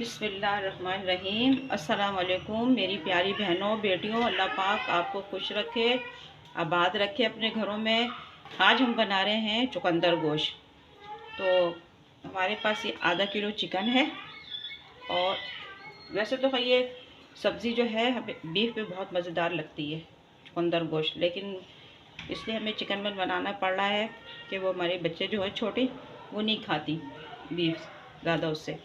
बिस्मिल्लाहिर्रहमानिर्रहीम। अस्सलाम वालेकुम मेरी प्यारी बहनों बेटियों, अल्लाह पाक आपको खुश रखे, आबाद रखे अपने घरों में। आज हम बना रहे हैं चुकंदर गोश्त। तो हमारे पास ये आधा किलो चिकन है। और वैसे तो ये सब्ज़ी जो है हमें बीफ पे बहुत मज़ेदार लगती है चुकंदर गोश्त, लेकिन इसलिए हमें चिकन में बनाना पड़ रहा है कि वो हमारे बच्चे जो है छोटे वो नहीं खाती बीफ ज़्यादा उससे।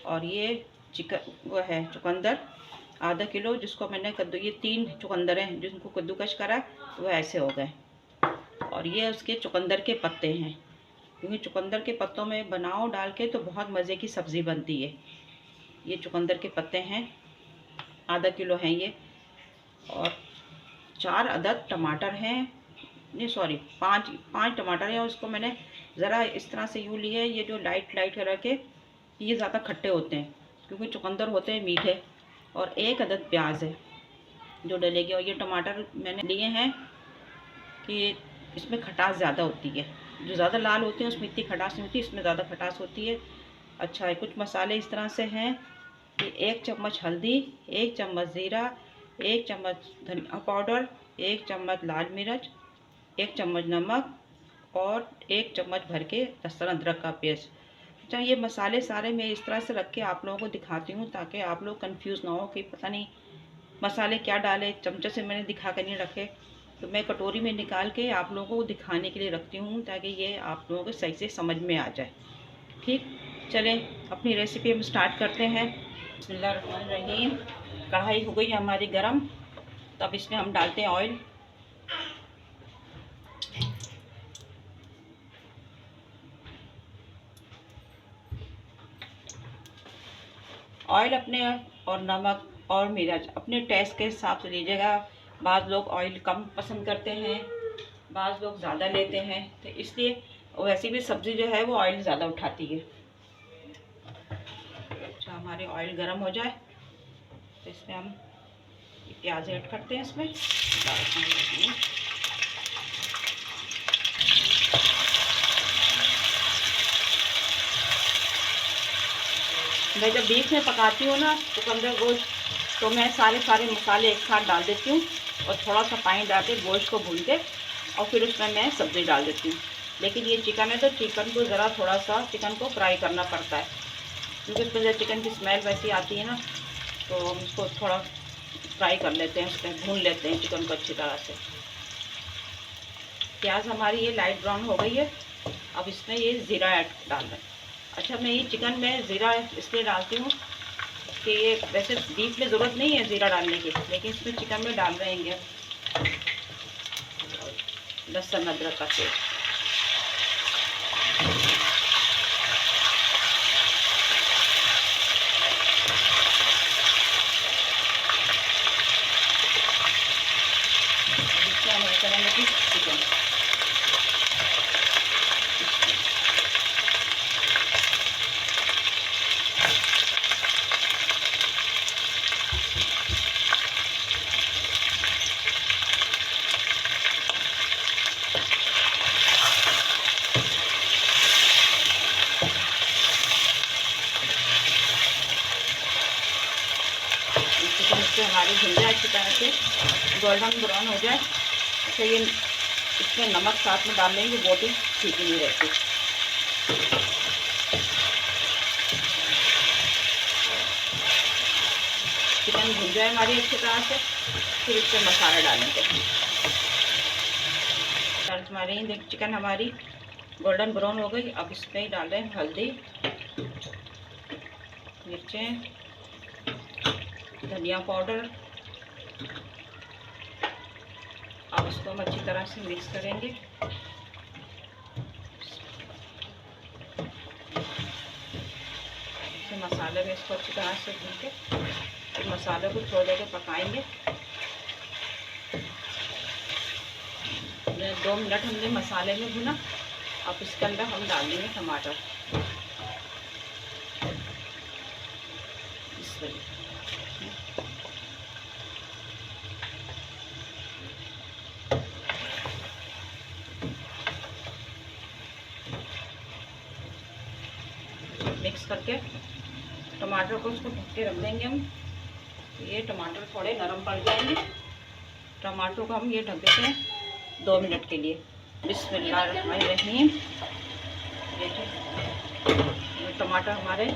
और ये चिकन वो है चुकंदर आधा किलो, जिसको मैंने कद्दू, ये 3 चुकंदर हैं जिनको कद्दूकश करा वो ऐसे हो गए। और ये उसके चुकंदर के पत्ते हैं, क्योंकि चुकंदर के पत्तों में बनाओ डाल के तो बहुत मज़े की सब्ज़ी बनती है। ये चुकंदर के पत्ते हैं, आधा किलो हैं ये। और 4 अदद टमाटर हैं, नहीं सॉरी 5 टमाटर हैं। और उसको मैंने ज़रा इस तरह से यूँ लिए, ये जो लाइट लाइट कलर के, ये ज़्यादा खट्टे होते हैं क्योंकि चुकंदर होते हैं मीठे। और 1 अदद प्याज है जो डलेगी। और ये टमाटर मैंने लिए हैं कि इसमें खटास ज़्यादा होती है, जो ज़्यादा लाल होते हैं उसमें इतनी खटास नहीं होती, इसमें ज़्यादा खटास होती है। अच्छा है, कुछ मसाले इस तरह से हैं कि 1 चम्मच हल्दी, 1 चम्मच ज़ीरा, 1 चम्मच धनिया पाउडर, 1 चम्मच लाल मिर्च, 1 चम्मच नमक और 1 चम्मच भर के लहसुन अदरक का पेस्ट। अच्छा, ये मसाले सारे मैं इस तरह से रख के आप लोगों को दिखाती हूँ ताकि आप लोग कंफ्यूज ना हो कि पता नहीं मसाले क्या डाले। चमचे से मैंने दिखा कर नहीं रखे, तो मैं कटोरी में निकाल के आप लोगों को दिखाने के लिए रखती हूँ ताकि ये आप लोगों को सही से समझ में आ जाए। ठीक, चलें अपनी रेसिपी हम स्टार्ट करते हैं। बिस्मिल्लाहिर्रहमानिर्रहीम। कढ़ाई हो गई हमारी गरम, तब इसमें हम डालते हैं ऑयल। ऑयल अपने और नमक और मिर्च अपने टेस्ट के हिसाब से लीजिएगा। बाज़ लोग ऑयल कम पसंद करते हैं, बाज़ लोग ज़्यादा लेते हैं, तो इसलिए वैसे भी सब्ज़ी जो है वो ऑयल ज़्यादा उठाती है। अच्छा, हमारे ऑयल गर्म हो जाए तो इसमें हम प्याज ऐड करते हैं। इसमें मैं जब बीफ में पकाती हूँ ना चुकंदर गोश्त, तो मैं सारे मसाले एक साथ डाल देती हूँ और थोड़ा सा पानी डाल के गोश्त को भून के और फिर उसमें मैं सब्ज़ी डाल देती हूँ। लेकिन ये चिकन है तो चिकन को ज़रा थोड़ा सा चिकन को फ्राई करना पड़ता है, क्योंकि उसमें जब चिकन की स्मेल वैसी आती है ना, तो हम उसको थोड़ा फ्राई कर लेते हैं, उसमें भून लेते हैं चिकन को अच्छी तरह से। प्याज हमारी ये लाइट ब्राउन हो गई है, अब इसमें ये ज़ीरा ऐड डाल रहे हैं। अच्छा, मैं ये चिकन में ज़ीरा इसलिए डालती हूँ कि ये वैसे बीफ में ज़रूरत नहीं है ज़ीरा डालने की, लेकिन इसमें चिकन में डाल रहे हैं लहसुन अदरक का पेस्ट। चिकन से हमारी भुन जाए अच्छी तरह से, गोल्डन ब्राउन हो जाए। अच्छा, ये इसमें नमक साथ में डाल लेंगे, बोटी ठीक नहीं रहती। चिकन भुन जाए हमारी अच्छी तरह से, फिर इसमें मसाला डालेंगे। हमारी देख चिकन हमारी गोल्डन ब्राउन हो गई, अब इसमें ही डाल रहे हैं हल्दी, मिर्चें, धनिया पाउडर। अब इसको हम अच्छी तरह से मिक्स करेंगे। इसे मसाले में इसको अच्छी तरह से भून के फिर मसाले को थोड़ी देर पकाएंगे। 2 मिनट हमने मसाले में भुना, अब इसके अंदर हम डाल देंगे टमाटर। मिक्स करके टमाटर को उसको ढक के रख देंगे हम। ये टमाटर थोड़े नरम पड़ जाएंगे। टमाटर को हम ये ढक देते हैं 2 मिनट के लिए। बिस्मिल्लाहिर्रहमानिर्रहीम। देखिए टमाटर हमारे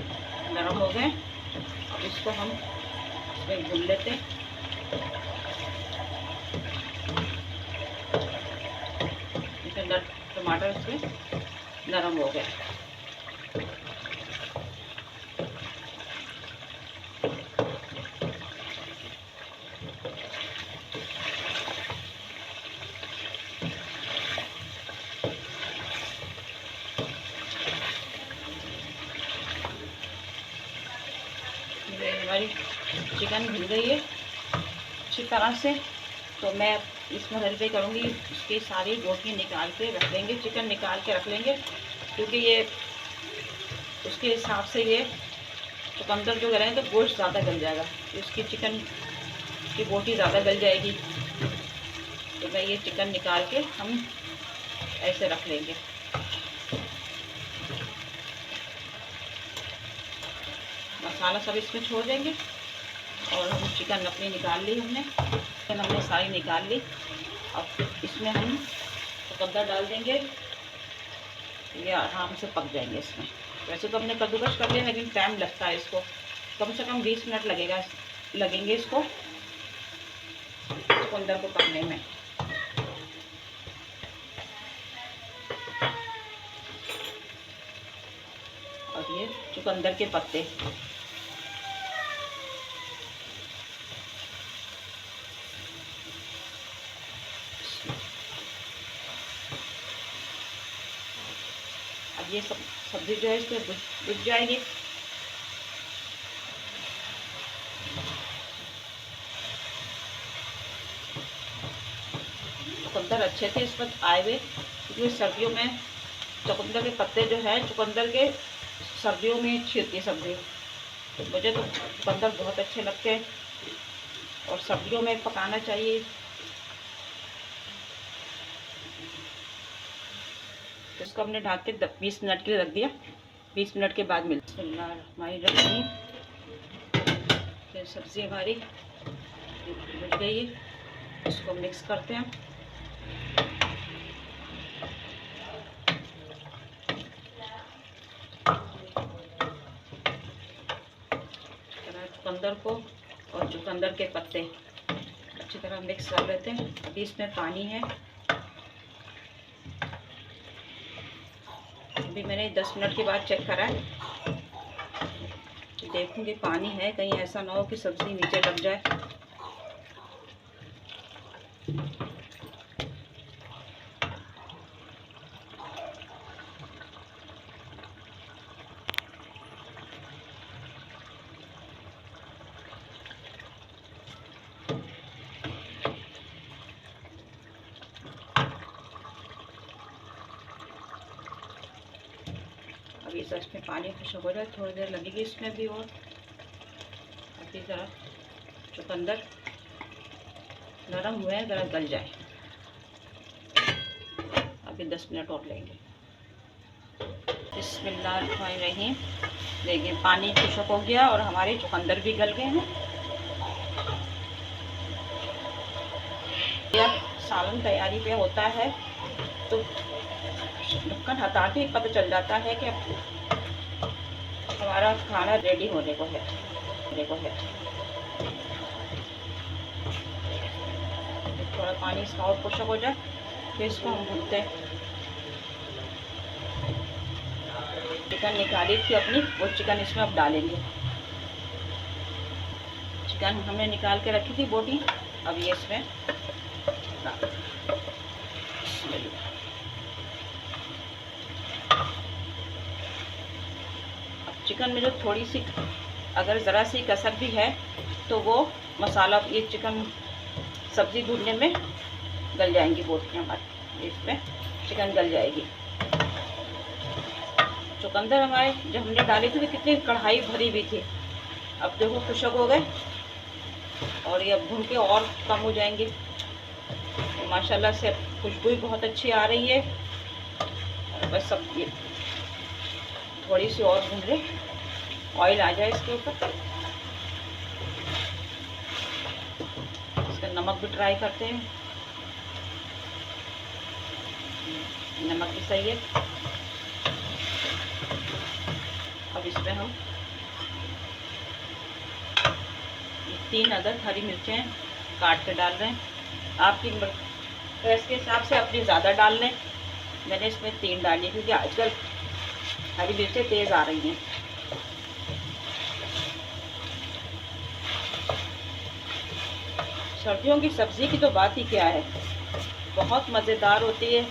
नरम हो गए। अब इसको हम इसमें भून लेते हैं। टमाटर इसमें नरम हो गए। हमारी चिकन भुन गई है अच्छी तरह से। तो मैं इसमें हेल्प करूँगी, इसकी सारी बोटी निकाल के रख लेंगे, चिकन निकाल के रख लेंगे, क्योंकि ये उसके हिसाब से ये चुकंदर जो करेंगे तो गोश्त ज़्यादा गल जाएगा, इसकी चिकन की बोटी ज़्यादा गल जाएगी। तो मैं ये चिकन निकाल के हम ऐसे रख लेंगे। मसाला सब इसमें छोड़ देंगे और हम चिकन अपनी निकाल ली हमने सारी निकाल ली। अब इसमें हम चुकंदर डाल देंगे, ये आराम से पक जाएंगे इसमें। वैसे तो हमने कद्दूकस कर लिया, लेकिन टाइम लगता है इसको, कम से कम 20 मिनट लगेंगे इसको चुकंदर को पकने में। और ये चुकंदर के पत्ते, अब ये सब सब्जी जो है इसमें बुझ जाएगी। चुकंदर अच्छे से इस पर आए हुए, क्योंकि सर्दियों में चुकंदर के पत्ते जो है, चुकंदर के सर्दियों में अच्छी होती है सब्जी। तो मुझे तो चुकंदर बहुत अच्छे लगते हैं और सर्दियों में पकाना चाहिए। इसको हमने ढक के 20 मिनट के लिए रख दिया। 20 मिनट के बाद बिस्मिल्लाहिर्रहमानिर्रहीम। फिर सब्ज़ी हमारी भुन गई है, इसको मिक्स करते हैं। चुकंदर को और चुकंदर के पत्ते अच्छी तरह मिक्स कर लेते हैं। अभी इसमें पानी है, अभी मैंने 10 मिनट के बाद चेक करा है, देखूंगी पानी है, कहीं ऐसा ना हो कि सब्ज़ी नीचे लग जाए। अभी इसमें पानी खुशक हो जाए, थोड़ी देर लगेगी इसमें भी। और अच्छी तरह चुकंदर नरम हुए, ज़रा गल जाए। अभी 10 मिनट और लेंगे। बिस्मिल्लाहिर्रहमानिर्रहीम। देखिए पानी खुशक हो गया और हमारे चुकंदर भी गल गए हैं। सालन तैयारी पे होता है तो ढक्कन हटा के पता चल जाता है कि हमारा खाना रेडी होने को है। थोड़ा पानी इसका और खुशक हो जाए, फिर इसको हम भूनते हैं। चिकन निकाली थी अपनी, वो चिकन इसमें अब डालेंगे। चिकन हमने निकाल के रखी थी बोटी, अब ये इसमें चिकन में जो थोड़ी सी अगर ज़रा सी कसर भी है तो वो मसाला, ये चिकन सब्ज़ी भूनने में गल जाएंगी बोटियाँ हमारी, इसमें चिकन गल जाएगी। चुकंदर हमारे जब हमने डाली थी तो कितनी कढ़ाई भरी हुई थी, अब देखो खुशक हो गए और ये भून के और कम हो जाएंगे। तो माशाल्लाह से खुशबू भी बहुत अच्छी आ रही है। बस सब ये थोड़ी सी और भून ले ऑयल आ जाए इसके ऊपर। इसका नमक भी ट्राई करते हैं, नमक भी सही है। अब इसमें हम 3 अदद हरी मिर्चें काट के डाल रहे हैं। आपकी टेस्ट के हिसाब से अपनी ज़्यादा डाल लें। मैंने इसमें 3 डाली क्योंकि आजकल हरी मिर्चें तेज़ आ रही हैं। सर्दियों की सब्ज़ी की तो बात ही क्या है, बहुत मज़ेदार होती है।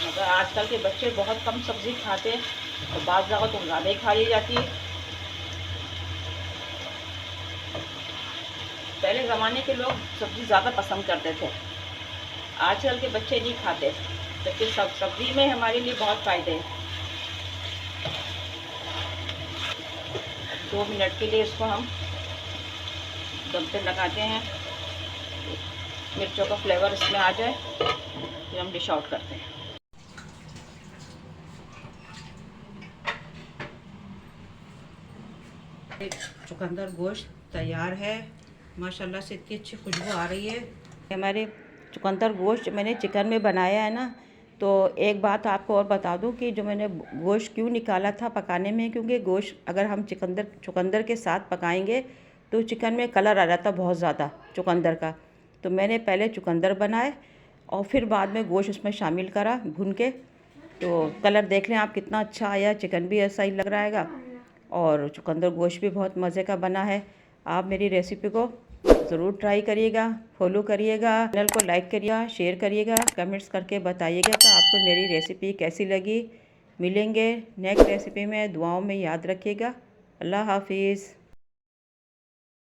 मगर आजकल के बच्चे बहुत कम सब्ज़ी खाते हैं और बाज़ जगह तो ज़्यादा ही खा ली जाती है। पहले ज़माने के लोग सब्ज़ी ज़्यादा पसंद करते थे, आजकल के बच्चे नहीं खाते, जबकि सब्ज़ी में हमारे लिए बहुत फ़ायदे हैं। 2 मिनट के लिए इसको हम दम पे लगाते हैं, मिर्चों का फ्लेवर इसमें आ जाए, फिर हम डिश आउट करते हैं। चुकंदर गोश्त तैयार है, माशाल्लाह से इतनी अच्छी खुशबू आ रही है। हमारे चुकंदर गोश्त मैंने चिकन में बनाया है ना, तो एक बात आपको और बता दूं कि जो मैंने गोश्त क्यों निकाला था पकाने में, क्योंकि गोश्त अगर हम चुकंदर के साथ पकाएंगे तो चिकन में कलर आ जाता बहुत ज़्यादा चुकंदर का। तो मैंने पहले चुकंदर बनाए और फिर बाद में गोश्त उसमें शामिल करा भून के। तो कलर देख लें आप कितना अच्छा आया, चिकन भी ऐसा ही लग रहा है और चुकंदर गोश्त भी बहुत मज़े का बना है। आप मेरी रेसिपी को ज़रूर ट्राई करिएगा, फॉलो करिएगा, चैनल को लाइक करिएगा, शेयर करिएगा, कमेंट्स करके बताइएगा कि आपको मेरी रेसिपी कैसी लगी। मिलेंगे नेक्स्ट रेसिपी में, दुआओं में याद रखिएगा। अल्लाह हाफिज़।